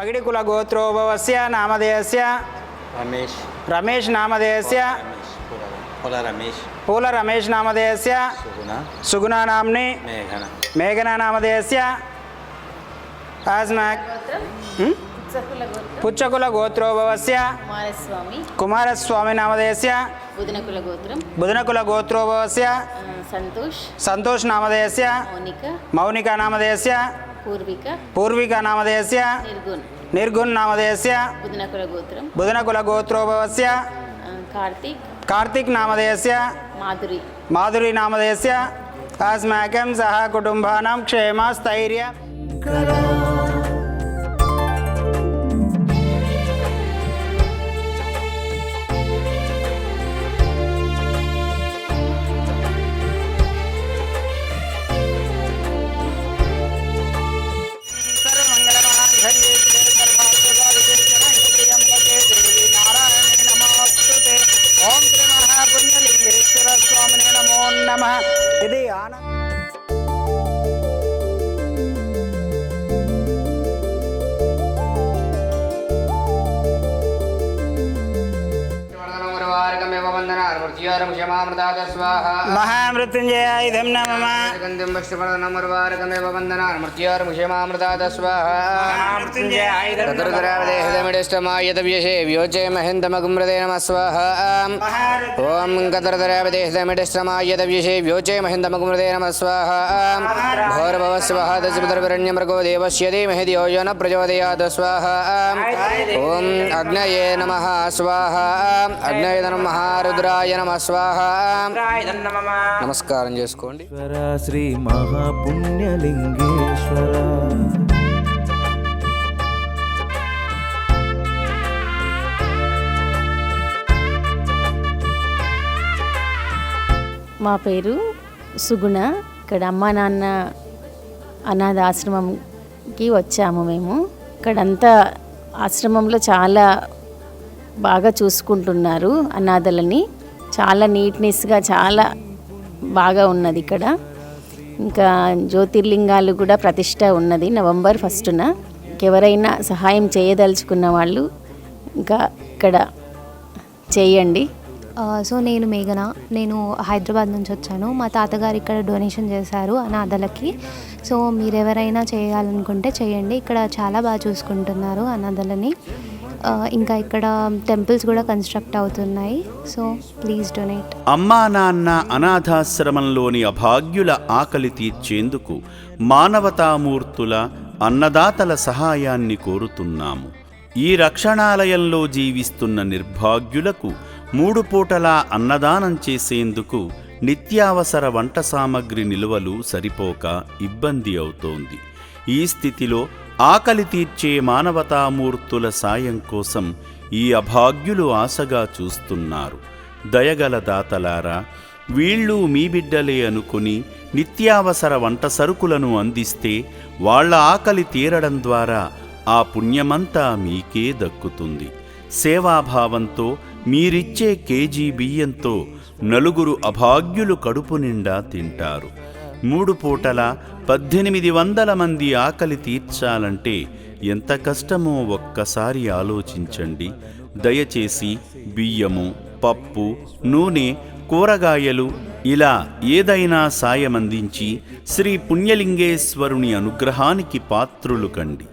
पगडिकुलगोत्रोद्भवस्य नामधेयस्य रमेश नामधेयस्य पूलरमेश नामधेयस्य सुगुणा नाम्नि मेघना नामधेयस्य पुच्छकुलगोत्रोद्भवस्य कुमारस्वामी नामधेयस्य बुधनकुलगोत्रोद्भवस्य संतोष नामधेयस्य मौनिका नामधेयस्य पूर्विका नामधेयस्य निर्गुण नामधेयस्य बुधनकुलगोत्रोद्भवस्य कार्तिक नामधेयस्य माधुरी नामधेयस्य अस्माकं सह कुटुम्बानां क्षेम स्थैर्य ओम श्री महापुण्यलिंगेश्वर स्वामिने नमो नमः। यदि महामृत्युंजयाय नमः। ओम कतरदरावदेहमिष्टमायतव्यशे व्योचे महेन्द्रमगुमृदे नमः स्वाहा। भौरभवस्वः दशपितर्वरेण्यमृगो देवस्य धीमहि धियो यो न प्रचोदयात् स्वाहा। ओम अग्नये नमः स्वाहा। अग्नये नमः रुद्राय नमः स्वाहा। నమస్కారం చేసుకోండి. శ్రీ మహాపుణ్యలింగేశ్వర మా పేరు సుగుణ. ఇక్కడ అమ్మా నాన్న అనాథ ఆశ్రమంకి వచ్చాము మేము. ఇక్కడంతా ఆశ్రమంలో చాలా బాగా చూసుకుంటున్నారు అనాథలని. చాలా నీట్నెస్గా చాలా బాగా ఉన్నది ఇక్కడ. ఇంకా జ్యోతిర్లింగాలు కూడా ప్రతిష్ట ఉన్నది నవంబర్ 1న. ఎవరైనా సహాయం చేయదలుచుకున్న వాళ్ళు ఇంకా ఇక్కడ చేయండి. సో నేను మేఘన, నేను హైదరాబాద్ నుంచి వచ్చాను. మా తాతగారు ఇక్కడ డొనేషన్ చేశారు అనాథలకి. సో మీరు ఎవరైనా చేయాలనుకుంటే చేయండి. ఇక్కడ చాలా బాగా చూసుకుంటున్నారు అనాథలని. ఇంకా ఇక్కడ టెంపుల్స్ కూడా కన్స్ట్రక్ట్ అవుతున్నాయి. So please donate. అమ్మా నాన్న అనాథాశ్రమంలోని అభాగ్యుల ఆకలి తీర్చేందుకు మానవతామూర్తుల అన్నదాతల సహాయాన్ని కోరుతున్నాము. ఈ రక్షణాలయంలో జీవిస్తున్న నిర్భాగ్యులకు 3 పూటలా అన్నదానం చేసేందుకు నిత్యావసర వంట సామగ్రి నిల్వలు సరిపోక ఇబ్బంది అవుతోంది. ఈ స్థితిలో ఆకలి తీర్చే మానవతామూర్తుల సాయం కోసం ఈ అభాగ్యులు ఆశగా చూస్తున్నారు. దయగల దాతలారా, వీళ్ళు మీ బిడ్డలే అనుకుని నిత్యావసర వంట సరుకులను అందిస్తే వాళ్ల ఆకలి తీరడం ద్వారా ఆ పుణ్యమంతా మీకే దక్కుతుంది. సేవాభావంతో మీరిచ్చే కేజీ బియ్యంతో 4 అభాగ్యులు కడుపు నిండా తింటారు. 3 పూటల 1800 మంది ఆకలి తీర్చాలంటే ఎంత కష్టమో ఒక్కసారి ఆలోచించండి. దయచేసి బియ్యము, పప్పు, నూనె, కూరగాయలు ఇలా ఏదైనా సాయమందించి శ్రీ పుణ్యలింగేశ్వరుని అనుగ్రహానికి పాత్రులు కండి.